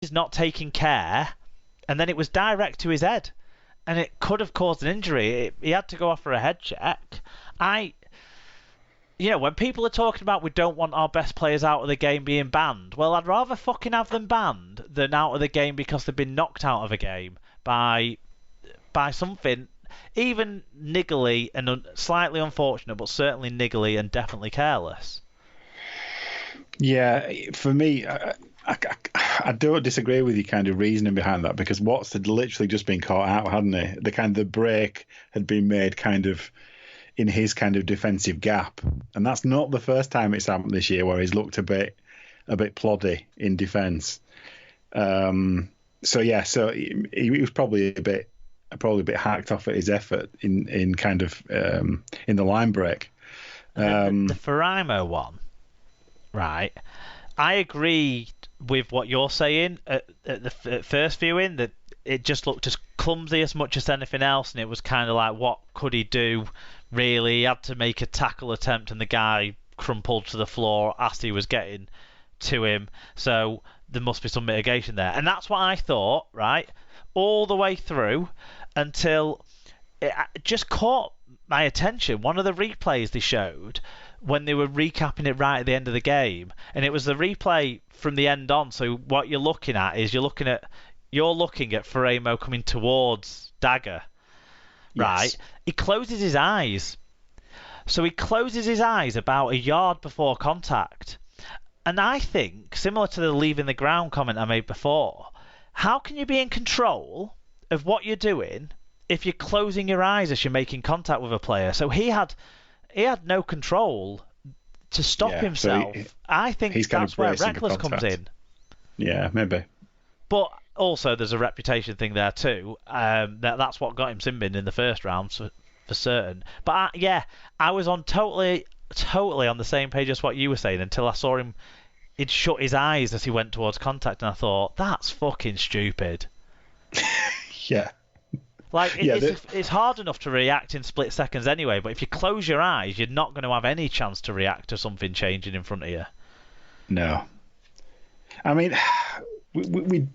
he's not taking care, and then it was direct to his head, and it could have caused an injury. He had to go off for a head check. When people are talking about we don't want our best players out of the game being banned, well, I'd rather fucking have them banned than out of the game because they've been knocked out of a game by something even niggly and slightly unfortunate, but certainly niggly and definitely careless. Yeah, for me, I don't disagree with your kind of reasoning behind that, because Watts had literally just been caught out, hadn't he? The break had been made kind of in his kind of defensive gap, and that's not the first time it's happened this year where he's looked a bit ploddy in defence. So he was probably a bit hacked off at his effort in kind of in the line break. The Faraimo one, right? I agree with what you're saying at first viewing, that it just looked as clumsy as much as anything else, and it was kind of like, what could he do? Really, he had to make a tackle attempt, and the guy crumpled to the floor as he was getting to him. So there must be some mitigation there, and that's what I thought, right, all the way through, until it just caught my attention. One of the replays they showed when they were recapping it right at the end of the game, and it was the replay from the end on. So what you're looking at is you're looking at Faraimo coming towards Dagger, right? Yes. He closes his eyes. So he closes his eyes about a yard before contact. And I think, similar to the leaving the ground comment I made before, how can you be in control of what you're doing if you're closing your eyes as you're making contact with a player? So he had no control to stop himself. So I think that's where reckless comes in. Yeah, maybe. But also there's a reputation thing there too. That's what got him sin-binned in the first round for certain. But I was on totally on the same page as what you were saying until I saw him. He'd shut his eyes as he went towards contact, and I thought, that's fucking stupid. Yeah. Like, it's hard enough to react in split seconds anyway, but if you close your eyes, you're not going to have any chance to react to something changing in front of you. No. I mean, we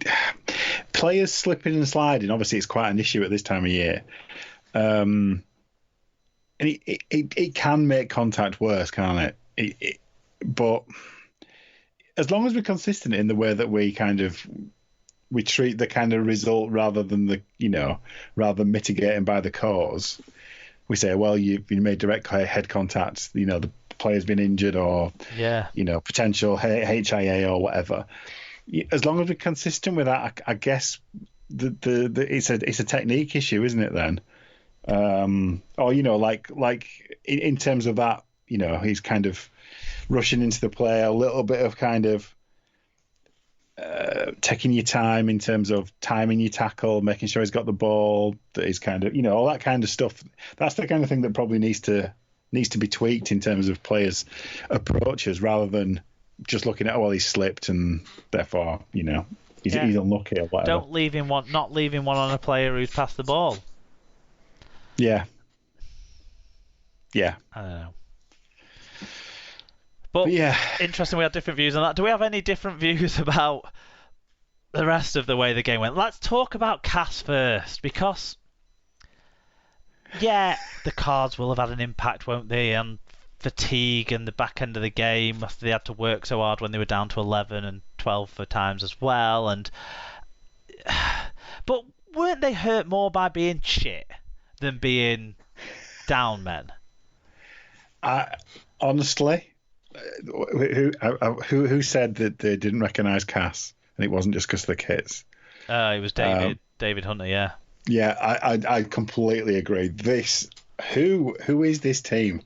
players slipping and sliding, obviously it's quite an issue at this time of year. And it can make contact worse, can't it? But as long as we're consistent in the way that we treat the kind of result rather than mitigating by the cause, we say, well, you made direct head contact, the player's been injured, or potential HIA or whatever. As long as we're consistent with that, I guess it's a technique issue, isn't it then? Or like in terms of that, he's kind of rushing into the play, a little bit of kind of taking your time in terms of timing your tackle, making sure he's got the ball, that he's kind of, all that kind of stuff. That's the kind of thing that probably needs to be tweaked in terms of players' approaches, rather than just looking at, he's slipped and therefore, he's unlucky or whatever. Not leaving one on a player who's passed the ball. Yeah. I don't know. But yeah, interesting. We had different views on that. Do we have any different views about the rest of the way the game went? Let's talk about Cass first, because the cards will have had an impact, won't they? And fatigue and the back end of the game after they had to work so hard when they were down to 11 and 12 for times as well. But weren't they hurt more by being shit than being down men? Honestly, who said that they didn't recognise Cass and it wasn't just because of the kits? It was David Hunter. Yeah, I completely agree. Who is this team?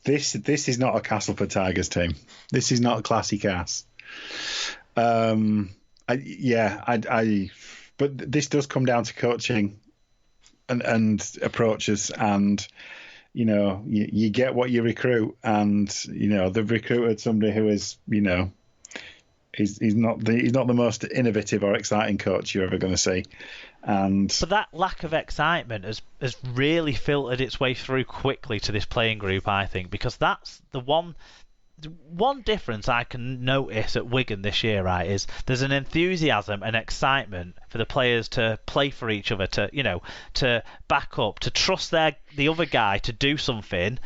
This is not a Castleford Tigers team. This is not a classy Cass. But this does come down to coaching and approaches, and you get what you recruit, and they've recruited somebody who is he's not the most innovative or exciting coach you're ever going to see. But that lack of excitement has really filtered its way through quickly to this playing group, I think, because that's the one one difference I can notice at Wigan this year, right, is there's an enthusiasm and excitement for the players to play for each other, to back up, to trust the other guy to do something,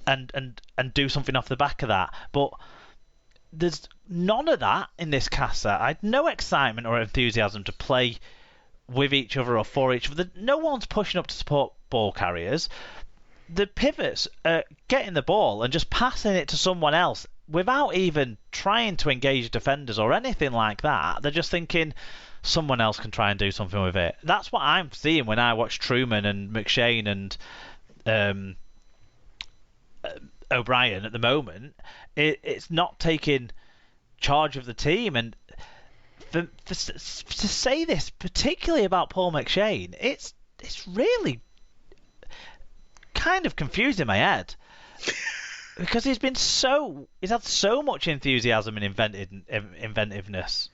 and do something off the back of that. But there's none of that in this cast set. I had no excitement or enthusiasm to play with each other or for each other. No one's pushing up to support ball carriers. The pivots are getting the ball and just passing it to someone else without even trying to engage defenders or anything like that. They're just thinking someone else can try and do something with it. That's what I'm seeing when I watch Truman and McShane and O'Brien at the moment. It's not taking charge of the team. And to say this, particularly about Paul McShane, it's really kind of confusing my head because he's had so much enthusiasm and inventiveness,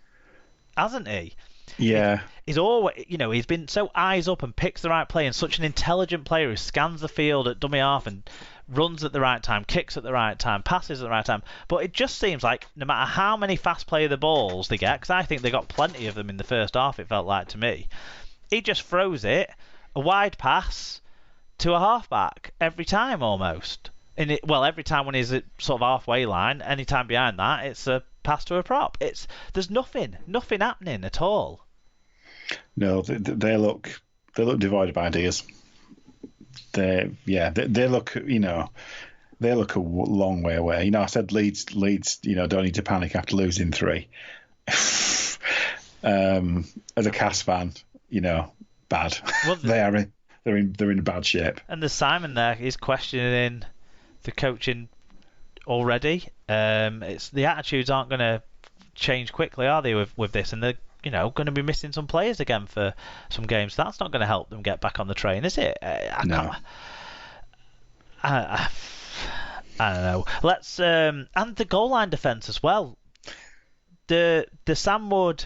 hasn't he? Yeah. He's always, he's been so eyes up and picks the right play, and such an intelligent player who scans the field at dummy half and runs at the right time, kicks at the right time, passes at the right time. But it just seems like no matter how many fast player the balls they get, because I think they got plenty of them in the first half, it felt like to me, he just throws it a wide pass to a halfback every time almost. Every time when he's at sort of halfway line, any time behind that, it's a pass to a prop. There's nothing happening at all. No, they look devoid of ideas. They look they look a long way away. I said Leeds don't need to panic after losing 3. As a Cast fan, bad. Well, they're in bad shape. And there's Simon there. He's questioning the coaching already. It's the attitudes aren't going to change quickly, are they? With this, and they're going to be missing some players again for some games. That's not going to help them get back on the train, is it? No. I don't know. Let's and the goal line defence as well. The Sam Wood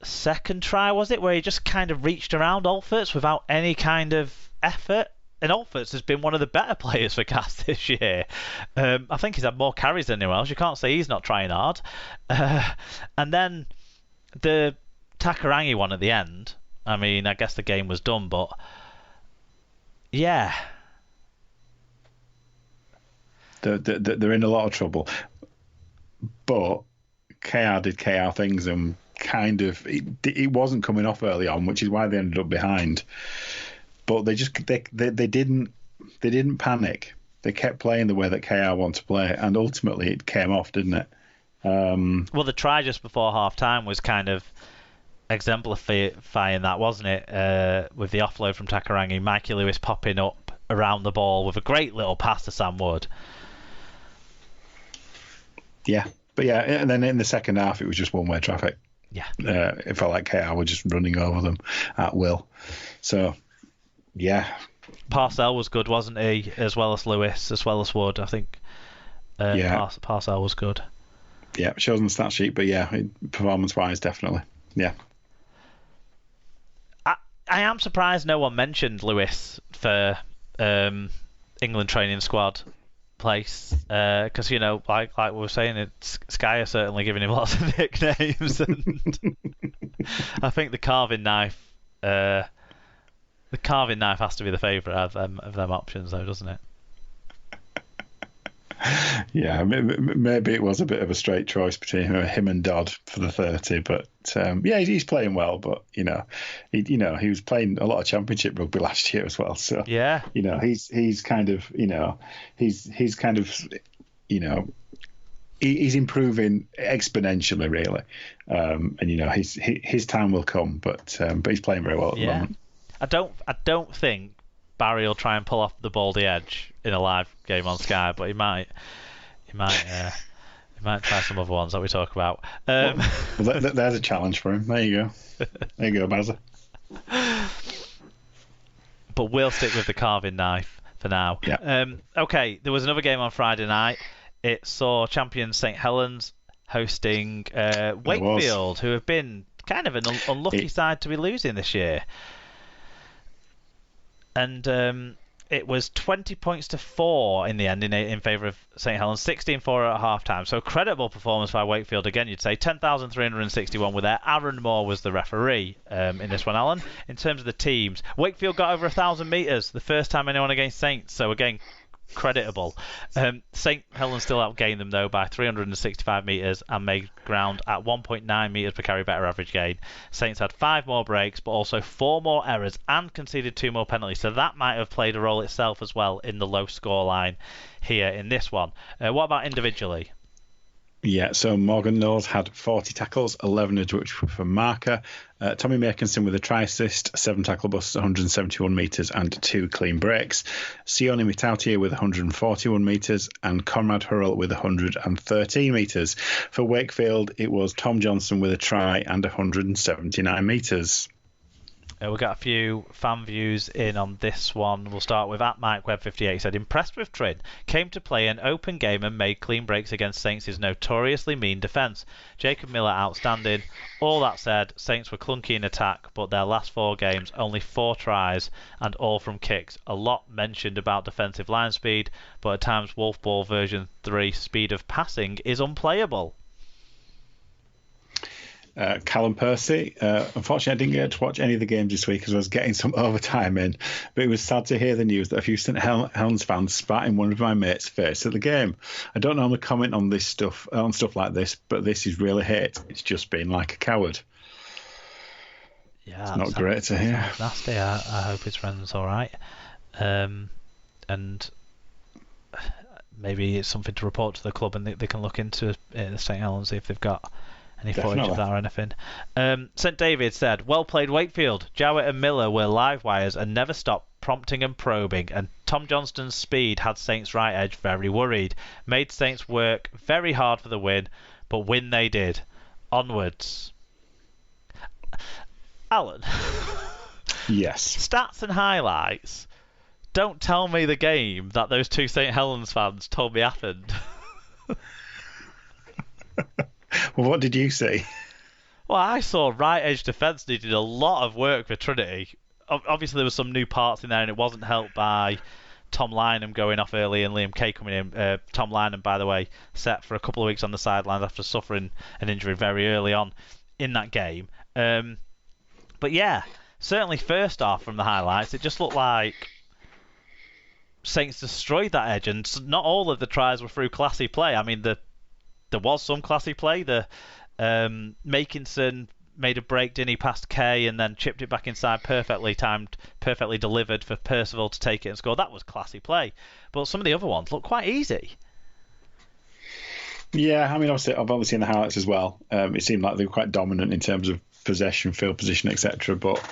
second try, was it, where he just kind of reached around Alfertz without any kind of effort? And Alfertz has been one of the better players for Cast this year. I think he's had more carries than anyone else. You can't say he's not trying hard. And then the Takarangi one at the end. I mean, I guess the game was done, but yeah. They're in a lot of trouble. But KR did KR things and kind of it wasn't coming off early on, which is why they ended up behind. But they didn't panic. They kept playing the way that KR want to play, and ultimately it came off, didn't it? Well, the try just before half time was kind of exemplifying that, wasn't it? With the offload from Takarangi, Mikey Lewis popping up around the ball with a great little pass to Sam Wood. Yeah, but and then in the second half it was just one-way traffic. Yeah, it felt like KR were just running over them at will. So, yeah. Parcell was good, wasn't he? As well as Lewis, as well as Wood. I think. Parcell was good. Yeah, shows on the stat sheet, but performance-wise, definitely. Yeah. I am surprised no one mentioned Lewis for England training squad place, because like we were saying, Sky are certainly giving him lots of nicknames, and I think the carving knife has to be the favourite of them options, though, doesn't it? Yeah, maybe it was a bit of a straight choice between him and Dodd for the 30, but he's playing well. But he was playing a lot of Championship rugby last year as well. So yeah, he's kind of he's improving exponentially, really. And his time will come, but he's playing very well at the moment. I don't think Barry will try and pull off the baldy edge in a live game on Sky, but he might try some other ones that we talk about. Well, there's a challenge for him. There you go, Bazza. But we'll stick with the carving knife for now. Yeah. Okay, there was another game on Friday night. It saw champions St Helens hosting Wakefield, who have been kind of an unlucky side to be losing this year. And it was 20 points to 4 in the end in favour of St Helens, 16-4 at half-time. So creditable performance by Wakefield again, you'd say. 10,361 were there. Aaron Moore was the referee in this one, Alan. In terms of the teams, Wakefield got over 1,000 metres, the first time anyone against Saints. So again, creditable. St Helens still outgained them though by 365 metres and made ground at 1.9 metres per carry better average gain. Saints had 5 more breaks but also 4 more errors and conceded 2 more penalties, so that might have played a role itself as well in the low scoreline here in this one. What about individually? Yeah, so Morgan Knowles had 40 tackles, 11 of which were for marker. Tommy Makinson with a try assist, 7 tackle busts, 171 metres and 2 clean breaks. Sione Mitautier with 141 metres and Conrad Hurrell with 113 metres. For Wakefield, it was Tom Johnson with a try and 179 metres. We've got a few fan views in on this one. We'll start with @MikeWeb58. He said, impressed with Trin. Came to play an open game and made clean breaks against Saints' notoriously mean defence. Jacob Miller outstanding. All that said, Saints were clunky in attack, but their last 4 games, only 4 tries and all from kicks. A lot mentioned about defensive line speed, but at times Wolf Ball version 3 speed of passing is unplayable. Callum Percy. Unfortunately, I didn't get to watch any of the games this week because I was getting some overtime in. But it was sad to hear the news that a few St Helens fans spat in one of my mates' face at the game. I don't normally comment on stuff like this, but this is really hate. It's just being like a coward. Yeah, it's not great to hear. Nasty. I hope his friend's all right, and maybe it's something to report to the club, and they can look into the St Helens, see if they've got any footage of that or anything. St David said, well played Wakefield. Jowett and Miller were live wires and never stopped prompting and probing, and Tom Johnston's speed had Saints' right edge very worried. Made Saints work very hard for the win, but win they did. Onwards. Alan. Yes. Stats and highlights. Don't tell me the game that those 2 St Helens fans told me happened. Well, what did you see? Well, I saw right edge defence needed a lot of work for Trinity. Obviously, there was some new parts in there, and it wasn't helped by Tom Lynham going off early and Liam Kay coming in. Tom Lynham, by the way, set for a couple of weeks on the sidelines after suffering an injury very early on in that game. But yeah, certainly first off from the highlights, it just looked like Saints destroyed that edge, and not all of the tries were through classy play. I mean, there was some classy play. The Makinson made a break, didn't he, past Kay and then chipped it back inside, perfectly timed, perfectly delivered for Percival to take it and score. That was classy play. But some of the other ones look quite easy. Yeah, I mean, obviously, I've only seen the highlights as well. It seemed like they were quite dominant in terms of possession, field position, etc. But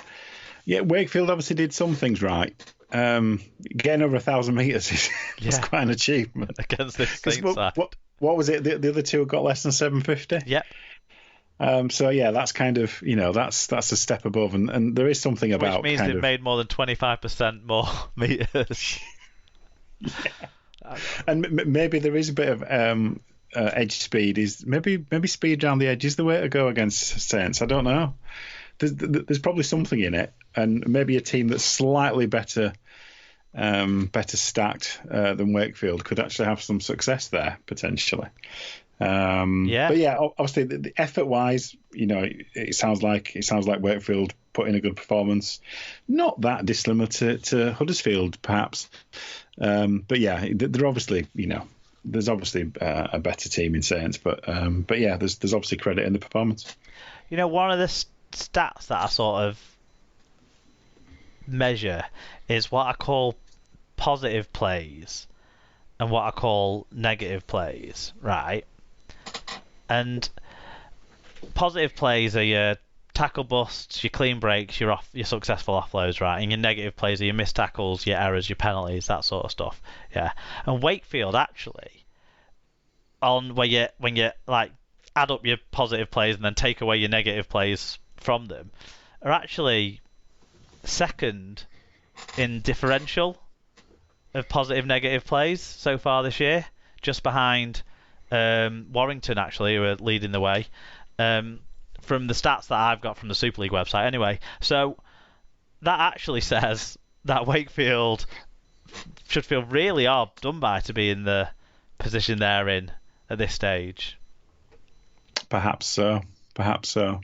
yeah, Wakefield obviously did some things right. Getting over 1,000 metres is quite an achievement against this Saints side. What was it? The other 2 got less than 750. Yep. So yeah, that's kind of that's a step above, and there is something about which means they've made more than 25% more meters. Yeah. And maybe there is a bit of edge speed. Is maybe speed around the edge is the way to go against Saints. I don't know. There's probably something in it, and maybe a team that's slightly better stacked than Wakefield could actually have some success there potentially. But yeah, obviously the effort wise, it sounds like Wakefield put in a good performance, not that dissimilar to Huddersfield perhaps. But yeah, they're obviously there's obviously a better team in Saints, but yeah, there's obviously credit in the performance. One of the stats that I sort of measure is what I call positive plays and what I call negative plays, right? And positive plays are your tackle busts, your clean breaks, your successful offloads, right? And your negative plays are your missed tackles, your errors, your penalties, that sort of stuff. Yeah. And Wakefield actually, when you like add up your positive plays and then take away your negative plays from them, are actually second in differential of positive negative plays so far this year, just behind Warrington actually, who are leading the way from the stats that I've got from the Super League website anyway. So that actually says that Wakefield should feel really hard done by to be in the position they're in at this stage. Perhaps so. Perhaps so.